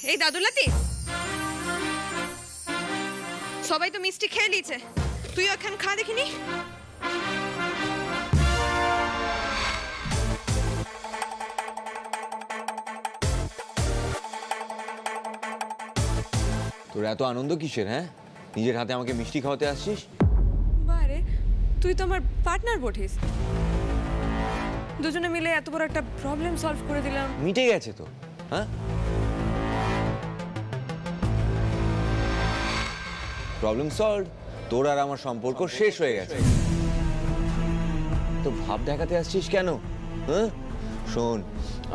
এই দাদুলাতি, সবাই তো মিষ্টি খেয়ে নিয়েছে, তুই এখন খা দেখিনি। তোর এত আনন্দ কিসের? হ্যাঁ, নিজের হাতে আমাকে মিষ্টি খাওয়াতে আসছিস? বারে, তুই তো আমার পার্টনার বটিস, দুজনে মিলে এত বড় একটা প্রবলেম সলভ করে দিলাম। মিটে গেছে তো। হ্যাঁ, প্রবলেম সলভড। তোর আর আমার সম্পর্ক শেষ হয়ে গেছে। তো ভাব দেখাতে আসছিস কেন? হ্যাঁ শোন,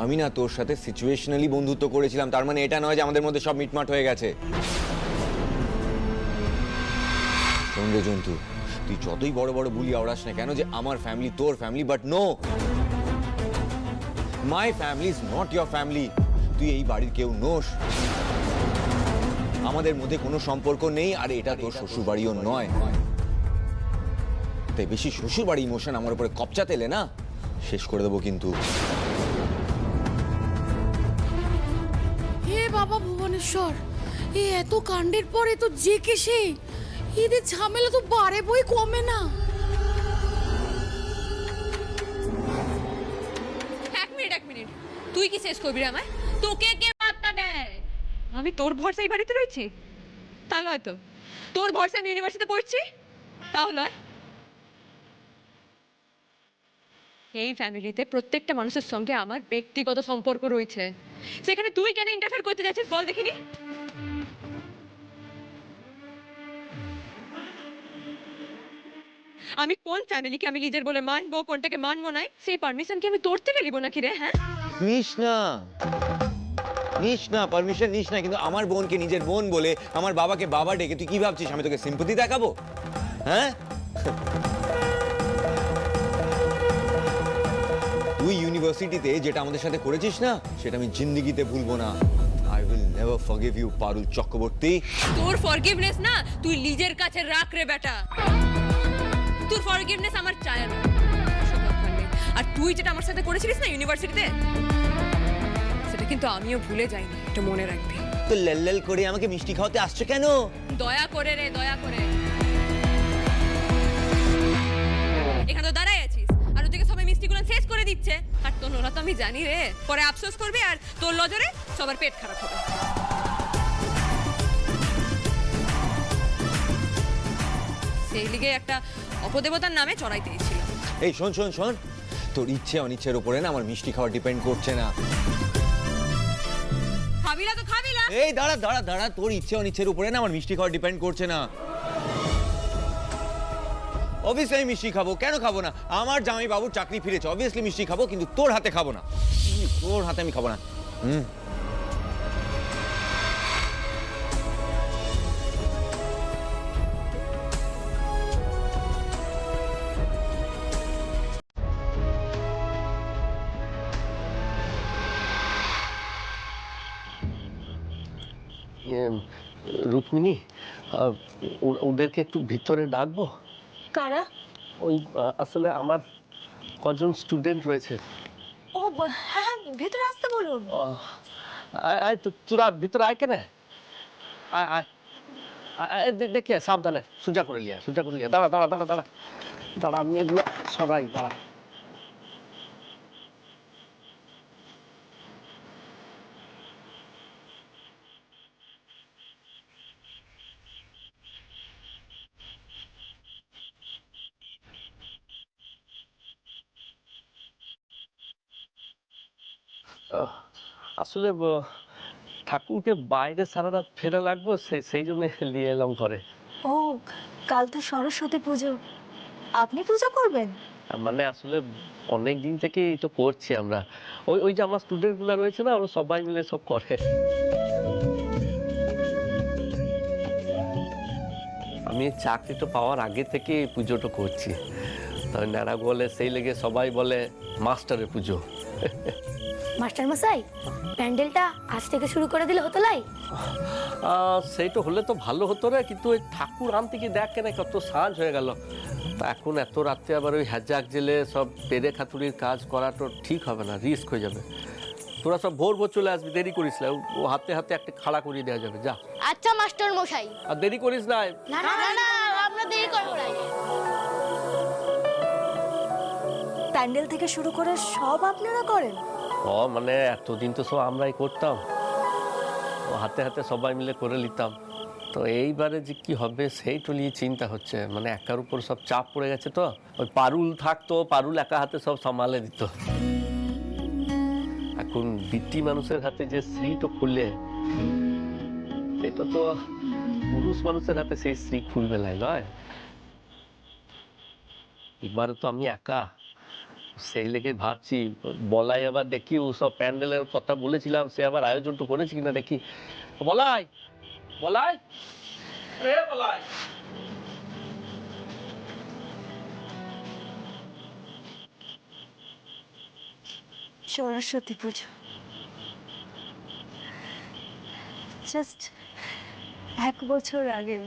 আমি না তোর সাথে সিচুয়েশনালি বন্ধুত্ব করেছিলাম, তার মানে এটা নয় যে আমাদের মধ্যে সব মিটমাট হয়ে গেছে। শোন রে জন্তু, তুই যতই বড় বড় বুলি আওড়াস না কেন যে আমার ফ্যামিলি তোর family, but no, my family is not your family. তুই এই বাড়ির কেউ নোস, আমাদের মধ্যে কোনো সম্পর্ক নেই, আর এটা তোর শ্বশুর বাড়িও নয়। তাই বেশি শ্বশুর বাড়ি ইমোশন আমার উপরে কপচাতে এলে না, শেষ করে দেবো কিন্তু। হে বাবা ভুবনেশ্বর, এ এত কাণ্ডের পরে তো যে কে সে, এদের ঝামেলা তো বারে বই কমে না। এক মিনিট, তুই কি শেষ করবি রে আমায়? তোকে কে বার্তা দেয়? আমি তোর ভরসায় বাড়িতে রয়েছি, তা নয় তো। তোর ভরসায় আমি ইউনিভার্সিটিতে পড়ছি, তাও নয়। এই ফ্যামিলিতে প্রত্যেকটা মানুষের সঙ্গে আমার ব্যক্তিগত সম্পর্ক রয়েছে, সেখানে তুই কেন ইন্টারফেয়ার করতে যাচ্ছিস বল দেখিনি? আমি কোন ফ্যামিলিকে আমি নিজের বলে মানবো, কোনটাকে মানবো না, সেই পারমিশন কি আমি তোর থেকে নিব নাকি রে? হ্যাঁ, নিস না পারমিশন নিস না, কিন্তু আমার বোনকে নিজের বোন বলে, আমার বাবাকে বাবা ডেকে তুই কি ভাবছিস আমি তোকে সিম্পথি দেখাবো? হ্যাঁ, তুই ইউনিভার্সিটিতে যেটা আমাদের সাথে করেছিস না, সেটা আমি জিন্দেগিতে ভুলবো না। I will never forgive you Parul Chakraborty. তোর ফরগিভনেস না তুই নিজের কাছে রাখ রে বেটা। তোর ফরগিভনেস আমার চাই না। আর তুই যেটা আমার সাথে করেছিলিস না ইউনিভার্সিটিতে, সেটা কিন্তু আমিও ভুলে যাইনি, এটা মনে রাখবি। তো লাল করে আমাকে মিষ্টি খাওয়াতে আসছো কেন? দয়া করে রে, দয়া করে। এখানে তো দাঁড়াই আছিস, আর ওদিকে সবাই মিষ্টিগুলো শেষ করে দিচ্ছে, আর তোর নোরা তো আমি জানি রে, পরে আফসোস করবি, আর তোর নজরে সবার পেট খারাপ হবে। সেই লিগে একটা অপদেবতার নামে চড়াইতে দিয়েছিল। এই শোন শোন শোন, তোর ইচ্ছে অনিচ্ছের উপরে না আমার মিষ্টি খাওয়া ডিপেন্ড করছে না। খাবি না তো খাবি না। এই দাঁড়া দাঁড়া দাঁড়া, তোর ইচ্ছে অনিচ্ছের উপরে না আমার মিষ্টি খাওয়া ডিপেন্ড করছে না। অবভিয়াসলি আমি মিষ্টি খাবো, কেন খাবো না? আমার জামাই বাবুর চাকরি ফিরেছে, অবভিয়াসলি মিষ্টি খাবো, কিন্তু তোর হাতে খাবো না। তোর হাতে আমি খাবো না। রুক্মিণী, ওদেরকে একটু ভিতরে ডাকবো? কারা? ওই আসলে আমার কজন স্টুডেন্ট রয়েছে। ও হ্যাঁ, ভেতরে আসতে বলুন। আয় তো, তোরা ভিতরে আয় কেন? আয় আয় দেখে সাবধানে সোজা করে লিয়া, সোজা করে লিয়া। দাঁড়া দাঁড়া দাঁড়া দাঁড়া দাঁড়া, আমি এগুলো সবাই দাঁড়া। আসলে ঠাকুরকে বাইরে সারা রাত ফেরা লাগবো, সেই জন্য নিয়ে এলাম ঘরে। ও, কাল তো সরস্বতী পুজো, আপনি পূজা করবেন? মানে আসলে অনেক দিন থেকে তো করছি আমরা। ওই ওই যে আমার স্টুডেন্ট গুলা রয়েছে না, ওরা সবাই মিলে সব করে। আমি চাকরিটা পাওয়ার আগে থেকে এই পুজোটা করছি। তবে নানা বলে সেই লেগে সবাই বলে মাস্টারের পুজো। মাস্টার মশাই, প্যান্ডেলটা আজ থেকে শুরু করে দিলে হতো লাই? সেইটা হলে তো ভালো হতো রে, কিন্তু ওই ঠাকুর আনতে কি দেখ কেন কত সাজ হয়ে গেল। তা এখন এত রাত্রে আবার ওই হ্যাজাক জেলে সব পেরে খাতুরির কাজ করা তো ঠিক হবে না, রিস্ক হয়ে যাবে। তোরা সব ভোর ভোর চলে আসবি, দেরি করিস না, ও হাতে হাতে একটা খাড়া করিয়ে দেওয়া যাবে, যা। আচ্ছা মাস্টার মশাই। আর দেরি করিস না। না না না না, আমরা দেরি করব না। প্যান্ডেল থেকে শুরু করে সব আপনারা করেন? ও মানে এতদিন তো সব আমরাই করতাম, ও হাতে হাতে সবাই মিলে করে নিতাম। তো এইবারে যে কি হবে সেইটা নিয়ে চিন্তা হচ্ছে, মানে একার উপর সব চাপ পড়ে গেছে। তো ওই পারুল থাকতো, পারুল একা হাতে সব সামালে দিত। এখন বিটি মানুষের হাতে যে স্ত্রীটা খুললে, সেটা তো পুরুষ মানুষের হাতে সেই স্ত্রী খুলবে নাই, নয়? এবারে তো আমি একা, সেই লেগে ভাবছি বলাই আবার দেখি ও সব প্যান্ডেলের কথা বলেছিলাম, সে আবার আয়োজনটা করেছি কিনা দেখি। বলাই, বলাই, রে বলাই। সরস্বতী পুজো জাস্ট 1 বছর আগে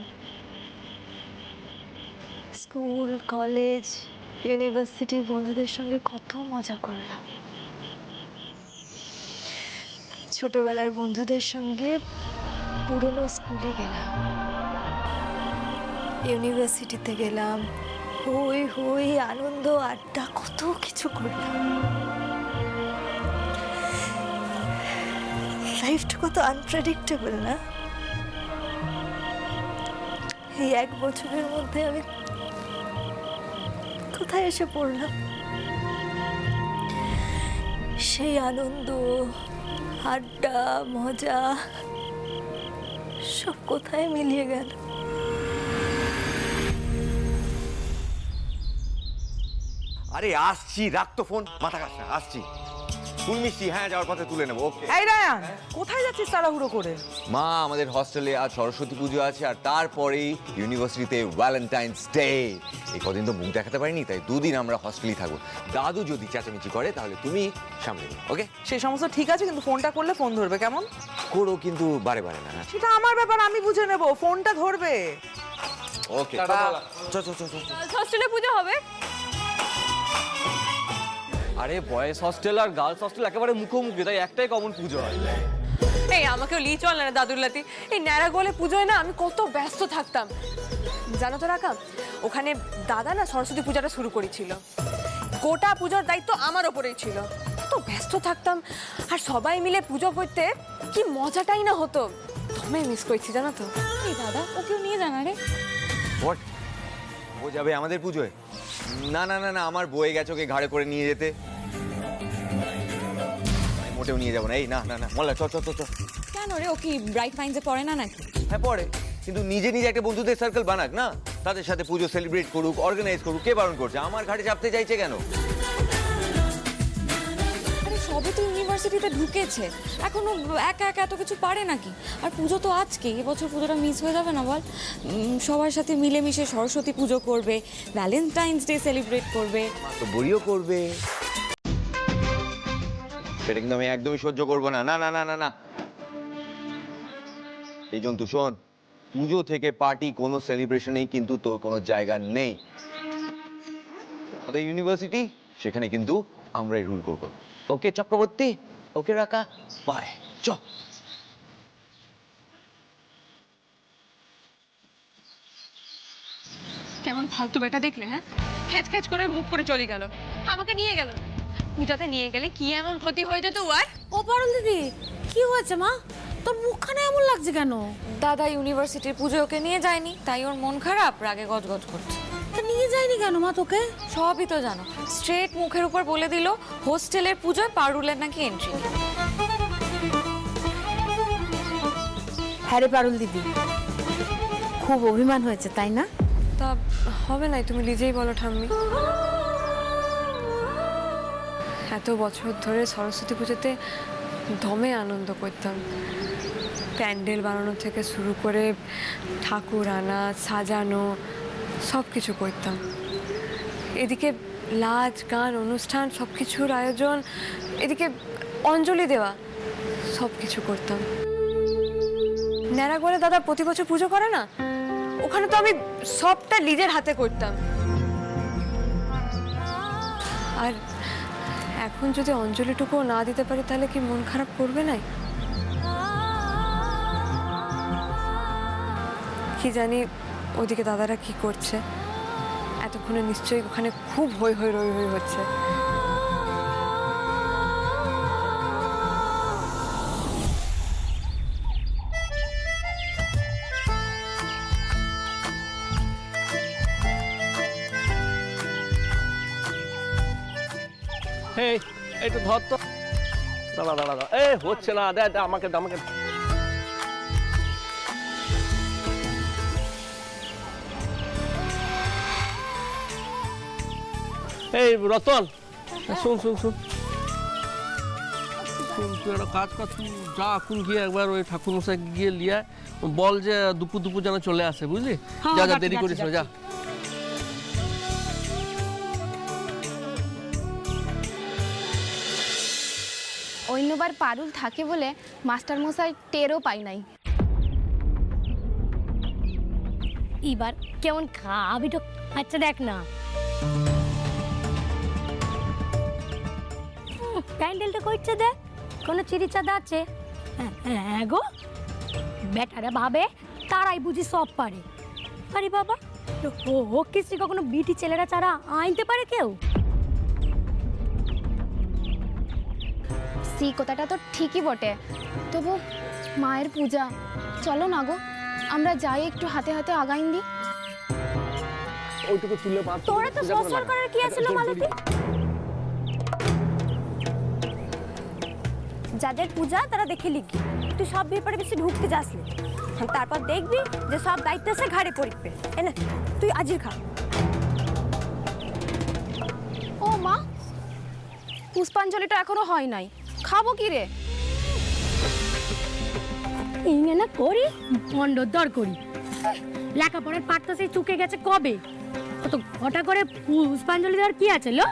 স্কুল, কলেজ, ইউনিভার্সিটির বন্ধুদের সঙ্গে কত মজা করলাম। ছোটবেলার বন্ধুদের সঙ্গে পুরনো স্কুলে গেলাম, ইউনিভার্সিটিতে গেলাম, হই হই আনন্দ আড্ডা কত কিছু করলাম। লাইফটা কত আনপ্রেডিক্টেবল না? এই 1 বছরের মধ্যে আমি কোথায় এসে পড়লাম? সেই আনন্দ, আড্ডা, মজা সব কোথায় মিলিয়ে গেল? আরে আসছি, রাখ তো ফোন, মাথা খাস না, আসছি। ফুল মিষ্টি, হ্যাঁ যাওয়ার পথে তুলে নেবো। ওকে। এই রায়ান, কোথায় যাচ্ছিস তাড়াহুড়ো করে? মা, আমাদের হস্টেলে আজ সরস্বতী পুজো আছে, আর তারপরেই ইউনিভার্সিটিতে ভ্যালেন্টাইন্স ডে। এই কদিন তো মুখ দেখাতে পারিনি, তাই 2 দিন আমরা হস্টেলেই থাকবো। দাদু যদি চেঁচামেচি করে তাহলে তুমি সামলে নিও, ওকে? সেই সমস্ত ঠিক আছে, কিন্তু ফোনটা করলে ফোন ধরবে, কেমন? করো, কিন্তু বারে বারে না। সেটা আমার ব্যাপার, আমি বুঝে নেব, ফোনটা ধরবে। ওকে, চল চল চল চল। হস্টেলে পুজো হবে? আরে বয়েজ হস্টেল আর গার্লস হস্টেল একেবারে মুখোমুখি, তাই একটাই কমন পুজো হয়। এই আমাকেও নিয়ে চল না দাদুল্লাতি। এই ন্যাড়া গোলে পুজোয় না আমি কত ব্যস্ত থাকতাম জানো তো রাখা। ওখানে দাদা না সরস্বতী পূজাটা শুরু করেছিল, গোটা পুজোর দায়িত্ব আমার ওপরেই ছিল। কত ব্যস্ত থাকতাম, আর সবাই মিলে পুজো করতে কি মজাটাই না হতো। তুমি মিস করছি জানো তো। এই দাদা, ওকেও নিয়ে যান। আরে হোয়াট? ও যাবে আমাদের পুজোয়? না না না না, আমার বয়ে গেছে ওকে ঘাড়ে করে নিয়ে যেতে। আমি মোটেও নিয়ে যাবো না। এই না না না, মোল্লা চল চল চল চল। কেন রে, ও কি ব্রাইট মাইন্ডসে পড়ে না নাকি? হ্যাঁ পরে, কিন্তু নিজে নিজে একটা বন্ধুদের সার্কেল বানাক না, তাদের সাথে পুজো সেলিব্রেট করুক, অর্গানাইজ করুক। কে বারণ করছে? আমার ঘাড়ে চাপতে চাইছে কেন? আরে সবে তো ইউনিভার্সিটিতে ঢুকেছে, এখনো একা একা এত কিছু পারে নাকি? আর পুজো তো আজকে, এবছর পুজোটা মিস হয়ে যাবে না বল? সবার সাথে মিলেমিশে সরস্বতী পুজো করবে, ভ্যালেন্টাইন্স ডে সেলিব্রেট করবে। তো বড়িও করবে, সেটা কিন্তু আমি একদমই সহ্য করবো না। না না না না না, এই জন্তু শোন, পুজো থেকে পার্টি কোনো সেলিব্রেশনেই কিন্তু তোর কোনো জায়গা নেই। আমাদের ইউনিভার্সিটি, সেখানে কিন্তু আমরাই রুল করবো। ওকে চক্রবর্তী, ওকে রাখা, বাই, চ। কেমন ফালতু বেটা দেখলে? হ্যাঁ, খ্যাচ খ্যাচ করে মুখ করে চলে গেল, আমাকে নিয়ে গেল। পূজাতে নিয়ে গেলে কি এমন ক্ষতি হয়ে যেত ওর? ও পারুল দিদি, কি হয়েছে মা? তোর মুখখানে এমন লাগছে কেন? দাদা ইউনিভার্সিটির পুজো ওকে নিয়ে যায়নি, তাই ওর মন খারাপ, রাগে গজগজ করছে। তা নিয়ে যায়নি কেন মা তোকে? সবই তো জানো, স্ট্রেট মুখের উপর বলে দিল হোস্টেলের পুজোয় পারুলের নাকি এন্ট্রি। হ্যাঁ রে পারুল দিদি, খুব অভিমান হয়েছে তাই না? তা হবে না, তুমি নিজেই বলো ঠাম্মি। এত বছর ধরে সরস্বতী পুজোতে দমে আনন্দ করতাম, প্যান্ডেল বানানো থেকে শুরু করে ঠাকুর আনা, সাজানো, সব কিছু করতাম। এদিকে নাচ গান অনুষ্ঠান সব কিছুর আয়োজন, এদিকে অঞ্জলি দেওয়া, সব কিছু করতাম। ন্যাড়াগোলে দাদা প্রতি বছর পুজো করে না, ওখানে তো আমি সবটা নিজের হাতে করতাম। আর এখন যদি অঞ্জলিটুকুও না দিতে পারি তাহলে কি মন খারাপ করবে না? কি জানি ওদিকে দাদারা কি করছে, এতক্ষণে নিশ্চয়ই ওখানে খুব হই হই রই হই হচ্ছে। এই একটু ধর তো, দাঁড়া দাঁড়া দাঁড়া, এই হচ্ছে না, দে দে, আমাকে দে, আমাকে দে। এই রতন, শুন শুন শুন শুন, তুই একটা কাজ কর, তুই যা এখন গিয়ে একবার ওই ঠাকুরমশাই গিয়ে লিয়ে বল যে দুপুর দুপুর যেন চলে আসে, বুঝলি? যা যা, দেরি করিস না, যা। অন্যবার পারুল থাকে বলে মাস্টার মশাই টেরও পাই নাই। এবার কেমন খাবি তো? আচ্ছা দেখ না, প্যান্ডেলটা করছে দেখ, কোনো চিড়ি চাঁদা আছে? হ্যাঁ গো, বেটারা ভাবে তারাই বুঝি সব পারে। আরে বাবা, ও কিছু কখনো বিটি ছেলেরা ছাড়া আনতে পারে কেউ? সেই কথাটা তো ঠিকই বটে, তবু মায়ের পূজা, চলো না গো আমরা যাই একটু হাতে হাতে আগাইন দি। ওইটুকু তুলে মার, তোরা তো সসর করার কি আছিল মালতী? যাদের পূজা তারা দেখে লিখবি, তুই সব ব্যাপারে বেশি ঢুকতে যাস না, তারপর দেখবি যে সব দায়িত্ব সে ঘাড়ে পড়বে। এনে তুই আজির খা। ও মা, পুষ্পাঞ্জলিটা এখনো হয় নাই, খাবো কি রে? ইংনে না করি বন্ড দর করি, লেখাপড়ার পাঠটা সেই চুকে গেছে কবে, কত ঘটা করে পুষ্পাঞ্জলি দেওয়ার কি আছে লো?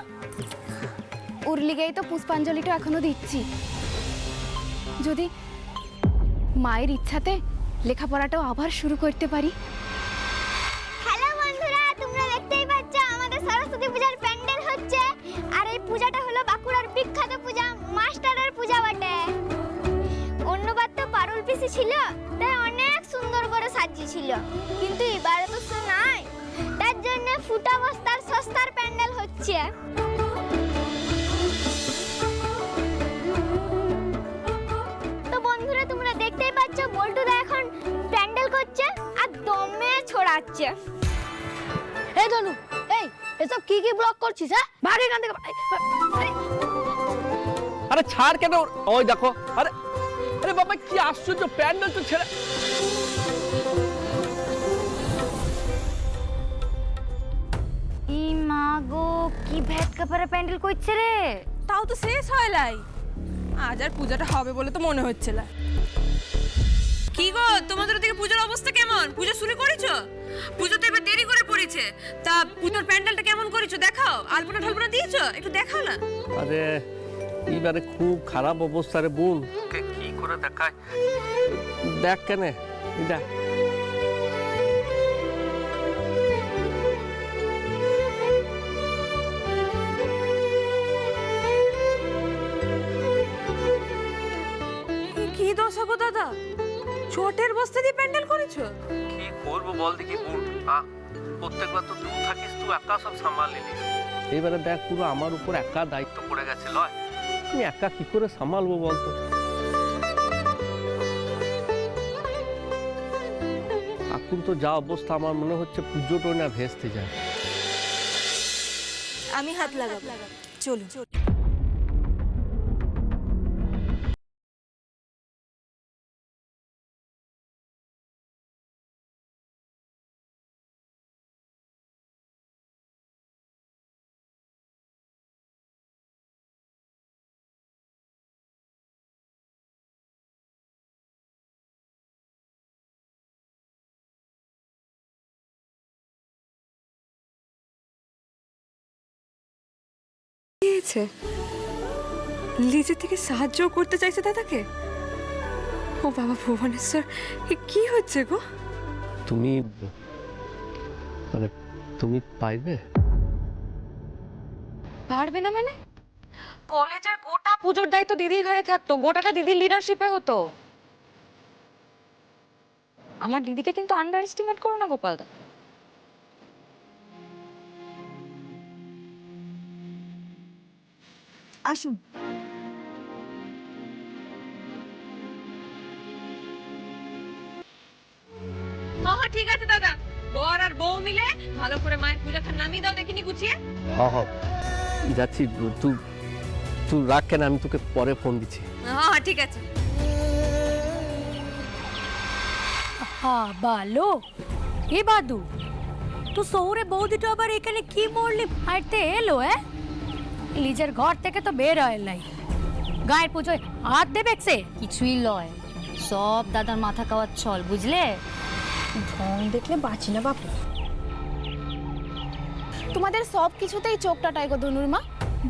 উর্লিগেই তো পুষ্পাঞ্জলিটা এখনো দিচ্ছি, যদি মায়ের ইচ্ছাতে লেখাপড়াটাও আবার শুরু করতে পারি। হ্যালো বন্ধুরা, তোমরা দেখতেই পাচ্ছ আমাদের সরস্বতী পূজার প্যান্ডেল হচ্ছে, আর এই পূজাটা হলো বাঁকুড়ার বিখ্যাত পূজা, মাস্টারের পূজা বটে। অন্যবার তো পারুল পিসি ছিল, তাই অনেক সুন্দর করে সাজিয়েছিল, কিন্তু এবারে তো সে নাই, তার জন্য ফুটা বস্তার সস্তার প্যান্ডেল হচ্ছে। তো বন্ধুরা তোমরা দেখতেই পাচ্ছ বল্টুদা এখন প্যান্ডেল করছে আর দমে ছড়াচ্ছে। এই ধনু, এই এসব কি কি ব্লক করছিস? হ্যাঁ বাড়ি কান থেকে। আরে ছাড় কেন, ওই দেখো, আরে আরে বাবা কি আশ্চর্য, প্যান্ডেল তো ছেড়ে। ই মা গো, কি ভেট কাপড়ে প্যান্ডেল করছে রে? তাও তো শেষ হয় লাই, আজ আর পূজাটা হবে বলে তো মনে হচ্ছে না। কি গো, তোমাদের ওদিকে পূজার অবস্থা কেমন? পূজা শুরু করেছো? পূজা তো এবার দেরি করে পড়েছে, তা পূজার প্যান্ডেলটা কেমন করেছো দেখাও, আলপনা ঠালপনা দিয়েছো, একটু দেখাও না। আরে এইবারে খুব খারাপ অবস্থা রে বোন, কি করে দেখায়, দেখ কেন, দেখ। কি দশা গো দাদা, ছোটের বস্তা দিয়ে প্যান্ডেল করেছো? কি করবো বল দেখি বোন, প্রত্যেকবার তো তুই থাকিস, তুই একা সব সামাল নিলিস, এইবারে দেখ পুরো আমার উপর একা দায়িত্ব পড়ে গেছে, লয় আমি একা কি করে সামালবো বলতো? এখন তো যা অবস্থা, আমার মনে হচ্ছে পুজোটা না ভেস্তে যায়। আমি হাত লাগাবো, চলো। লিজের থেকে সাহায্য করতে চাইছে দাদাকে। ও বাবা ভুবনেশ্বর, কি হচ্ছে গো? তুমি মানে তুমি পাইবে? পারবে না মানে? কলেজের গোটা পুজোর দায়িত্ব দিদির ঘাড়ে থাকতো, গোটাটা দিদির লিডারশিপে হতো। আমার দিদিকে কিন্তু আন্ডার এস্টিমেট করো না গোপালদা। আসুন। হ্যাঁ ঠিক আছে দাদা, বর আর বউ মিলে ভালো করে মায়ের পূজাটা নামিয়ে দাও, দেখিনি গুছিয়ে। হ্যাঁ যাচ্ছি, তুই তুই রাখ কেন, আমি তোকে পরে ফোন দিচ্ছি। হ্যাঁ ঠিক আছে। হ্যাঁ বালো এ বাদু, তো শহরে বৌদিটা আবার এখানে কি মরলি হাঁটতে এলো? নিজের ঘর থেকে তো বের হয় নাই, গায়ের পুজোয় হাত দেবে সে কিছুই লয়, সব দাদার মাথা খাওয়ার ছল, বুঝলে? ঢং দেখলে বাঁচি না বাপু। তোমাদের সব কিছুতেই চোখটাটাই গো ধনুর মা।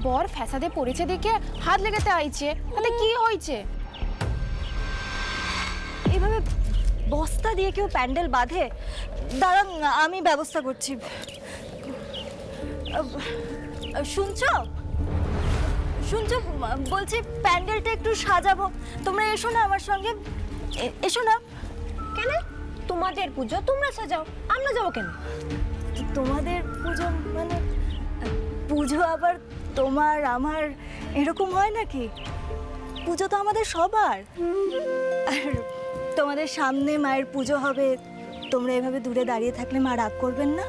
বর ফ্যাসাদে পড়েছে দেখে হাত লেগেতে আইছে, তাতে কি হয়েছে? এভাবে বস্তা দিয়ে কেউ প্যান্ডেল বাঁধে? দাঁড়ান, আমি ব্যবস্থা করছি। শুনছো শুনছো, বলছি প্যান্ডেলটা একটু সাজাবো, তোমরা এসো না আমার সঙ্গে, এসো না। কেন? তোমাদের পুজো তোমরা সাজাও, আমরা যাবো কেন? তোমাদের পুজো মানে পুজো আবার তোমার আমার এরকম হয় নাকি? পুজো তো আমাদের সবার। আর তোমাদের সামনে মায়ের পুজো হবে, তোমরা এভাবে দূরে দাঁড়িয়ে থাকলে মা রাগ করবেন না?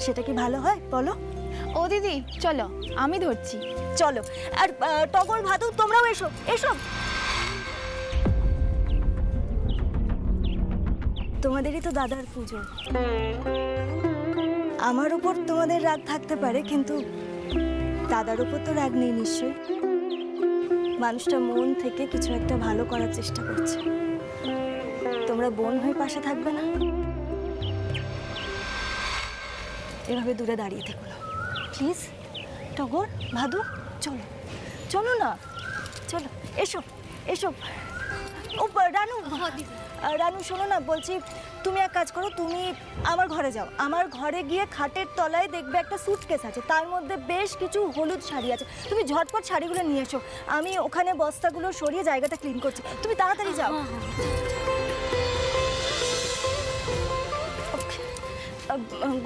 সেটা কি ভালো হয় বলো? ও দিদি চলো, আমি ধরছি। চলো। আর টগর, ভাদু, তোমরাও এসো, এসো। তোমাদেরই তো দাদার পুজো, আমার উপর তোমাদের রাগ থাকতে পারে, কিন্তু দাদার উপর তো রাগ নেই নিশ্চয়ই। মানুষটা মন থেকে কিছু একটা ভালো করার চেষ্টা করছে, তোমরা বোন হয়ে পাশে থাকবে না? এভাবে দূরে দাঁড়িয়ে থেকো না প্লিজ। টগর, ভাদু, চলো চলো না, চলো, এসো এসো। ও রানু, রানু শোনো না, বলছি তুমি এক কাজ করো, তুমি আমার ঘরে যাও, আমার ঘরে গিয়ে খাটের তলায় দেখবে একটা সুটকেস আছে, তার মধ্যে বেশ কিছু হলুদ শাড়ি আছে, তুমি ঝটপট শাড়িগুলো নিয়ে এসো, আমি ওখানে বস্তাগুলো সরিয়ে জায়গাটা ক্লিন করছি, তুমি তাড়াতাড়ি যাও।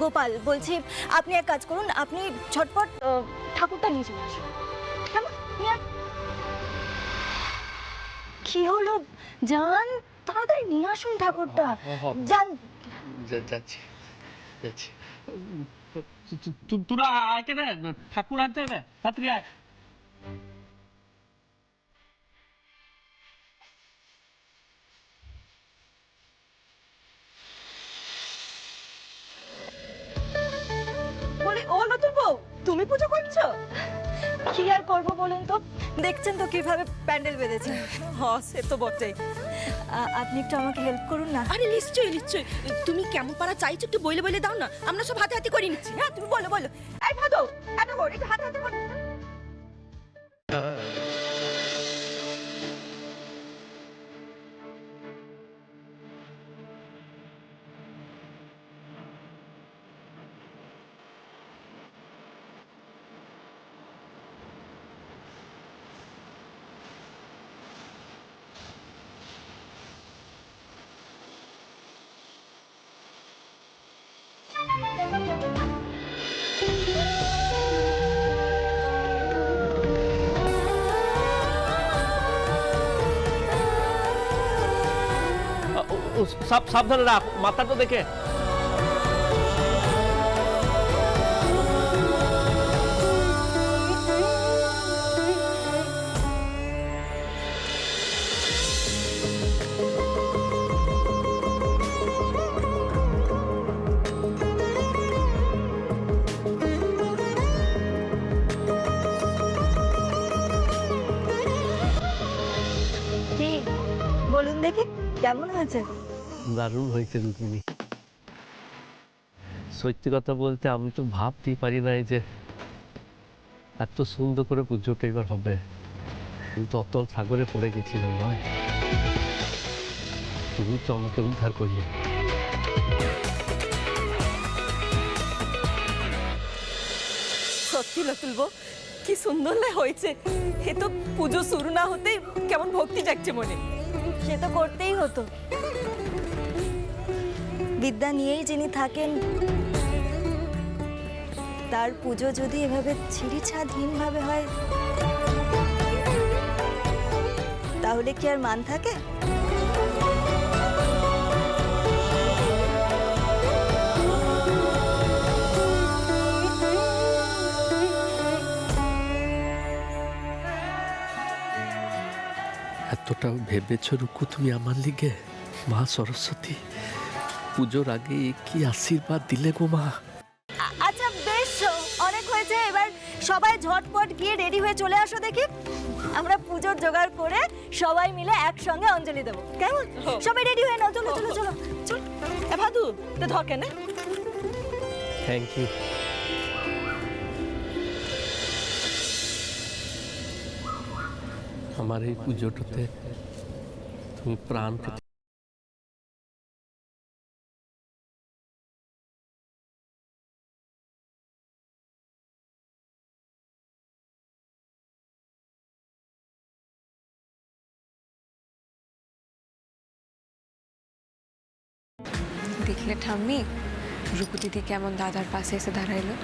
গোপাল, বলছি আপনি এক কাজ করুন, আপনি ঝটপট ঠাকুরটা নিয়ে চলে আসুন। কেমন? কি হলো? যান, তাড়াতাড়ি নিয়ে আসুন ঠাকুরটা, যান। যাচ্ছি যাচ্ছি, তোরা আইতে না, ঠাকুর আনতে হবে, তাড়াতাড়ি আয়। বলি, ও নতুন বউ, তুমি পুজো করছো? কি আর করবো বলুন তো, দেখছেন তো কিভাবে প্যান্ডেল বেঁধেছে। হ্যাঁ সে তো বটেই। আপনি একটু আমাকে হেল্প করুন না। আরে নিশ্চয়ই নিশ্চয়ই, তুমি কেমন পারা চাইছো একটু বলে বলে দাও না, আমরা সব হাতে হাতে করে নিচ্ছি। হ্যাঁ তুমি বলো বলো। এই ভাদু, এত বড় একটু হাতে হাতে করো। সাবধানে রাখ, মাথাটা দেখে। কি বলুন দেখি, কেমন হয়েছে? দারুণ হয়েছে রুক্মিণী, সত্যি কথা বলতে আমি তো ভাবতেই পারি নাই যে এত সুন্দর করে পুজোটা এবার হবে। কিন্তু অতল সাগরে পড়ে গেছিলাম নয়, তুমি তো আমাকে উদ্ধার করিয়ে। সত্যি লতুল বউ, কি সুন্দর হয়েছে। এ তো পুজো শুরু না হতেই কেমন ভক্তি জাগছে মনে। সে তো করতেই হতো, বিদ্যা নিয়েই যিনি থাকেন তার পুজো যদি এভাবে ছিঁড়িছাদহীন ভাবে হয় তাহলে কি আর মান থাকে? এতটাও ভেবেছো রুকু তুমি আমার লিগে? মা সরস্বতী পুজোর আগে কি আশীর্বাদ দিলে গো মা। আচ্ছা বেশ, অনেক হয়েছে, এবার সবাই ঝটপট গিয়ে রেডি হয়ে চলে আসো দেখি। আমরা পুজোর জোগাড় করে সবাই মিলে একসঙ্গে অঞ্জলি দেবো, কেমন? সবাই রেডি হয়ে নাও, চলো চলো চলো চল। ভাদু তো ধর কেন। Thank you. আমার এই পুজোটাতে তুমি প্রাণ পেতে দেখলে ঠাম্মি, রূপু দিদি কেমন দাদার পাশে এসে দাঁড়াইলো।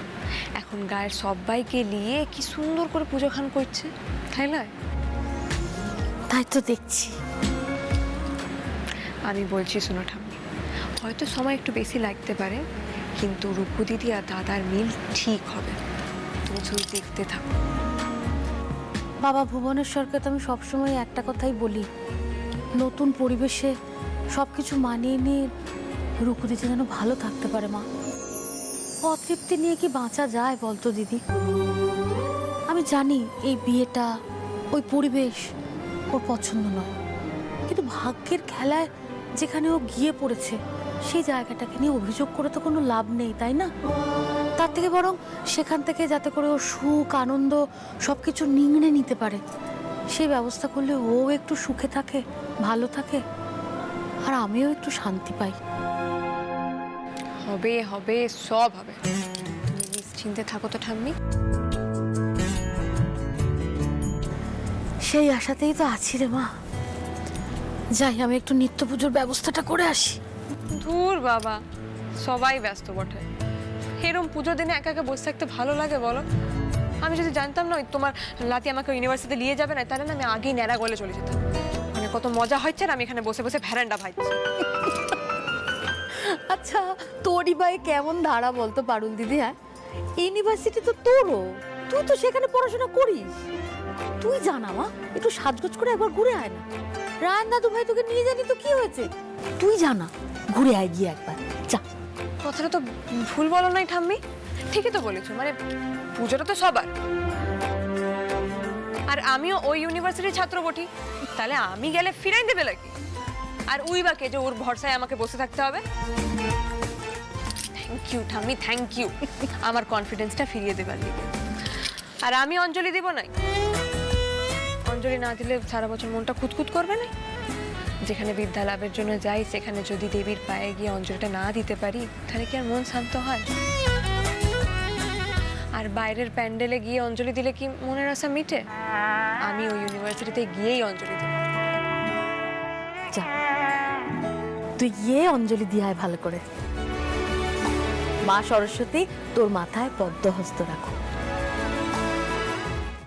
এখন গায়ের সবাইকে নিয়ে কি সুন্দর করে পুজো খান করছে, তাই না? তাই তো দেখছি। আমি বলছি শোনো ঠাম্মি, হয়তো সময় একটু বেশি লাগতে পারে, কিন্তু রূপু দিদি আর দাদার মিল ঠিক হবে। তুমি শুধু দেখতে থাকো। বাবা ভুবনেশ্বরকে তো আমি সবসময় একটা কথাই বলি, নতুন পরিবেশে সব কিছু মানিয়ে নিয়ে রুকুদিতে যেন ভালো থাকতে পারে। মা, অতৃপ্তি নিয়ে কি বাঁচা যায় বলতো দিদি? আমি জানি এই বিয়েটা, ওই পরিবেশ ওর পছন্দ নয়, কিন্তু ভাগ্যের খেলায় যেখানে ও গিয়ে পড়েছে সেই জায়গাটাকে নিয়ে অভিযোগ করে তো কোনো লাভ নেই, তাই না? তার থেকে বরং সেখান থেকে যাতে করে ও সুখ আনন্দ সব কিছু নিংড়ে নিতে পারে সেই ব্যবস্থা করলে ও একটু সুখে থাকে, ভালো থাকে, আর আমিও একটু শান্তি পাই। হবে হবে, সব হবে, তুমি নিশ্চিন্তে থাকো তো ঠাম্মি। সেই আশাতেই তো আছি রে মা। যাই, আমি একটু নিত্য পুজোর ব্যবস্থাটা করে আসি। ধুর বাবা, সবাই ব্যস্ত বটে। এরকম পুজোর দিনে একা একা বসে থাকতে ভালো লাগে বলো? আমি যদি জানতাম না ওই তোমার লাতি আমাকে ইউনিভার্সিটিতে নিয়ে যাবে না, তাহলে না আমি আগেই ন্যাড়া গলে চলে যেতাম। মানে কত মজা হচ্ছে, আর আমি এখানে বসে বসে ভ্যারান্ডা ভাইছি। আচ্ছা, তোরই ভাই কেমন ধারা বলতো পারুল দিদি? হ্যাঁ, ইউনিভার্সিটি তো তোরও, তুই তো সেখানে পড়াশোনা করিস। তুই জানা মা, একটু সাজগোজ করে একবার ঘুরে আয় না। রায়ন দাদু ভাই তোকে নিয়ে জানি তো কি হয়েছে, তুই জানা, ঘুরে আয় গিয়ে একবার যা। কথাটা তো ভুল বলো নাই ঠাম্মি, ঠিকই তো বলেছো। মানে পুজোটা তো সবার, আর আমিও ওই ইউনিভার্সিটির ছাত্র বটি, তাহলে আমি গেলে ফিরাই দেবে নাকি? আর উই বা কে যে ওর ভরসায় আমাকে বসে থাকতে হবে? থ্যাংক ইউ ঠাম্মি, থ্যাংক ইউ আমার কনফিডেন্সটা ফিরিয়ে দেবার লিগে। আর আমি অঞ্জলি দিব নাই, অঞ্জলি না দিলে সারা বছর মনটা খুঁতখুত করবে না? যেখানে বিদ্যা লাভের জন্য যাই, সেখানে যদি দেবীর পায়ে গিয়ে অঞ্জলিটা না দিতে পারি, তাহলে কি আর মন শান্ত হয়? আর বাইরের প্যান্ডেলে গিয়ে অঞ্জলি দিলে কি মনের আশা মিটে? আমি ওই ইউনিভার্সিটিতে গিয়েই অঞ্জলি দেব। যা, তুই গিয়ে অঞ্জলি দিয়ে আয় ভালো করে। মা সরস্বতী তোর মাথায় পদ্মহস্ত রাখো।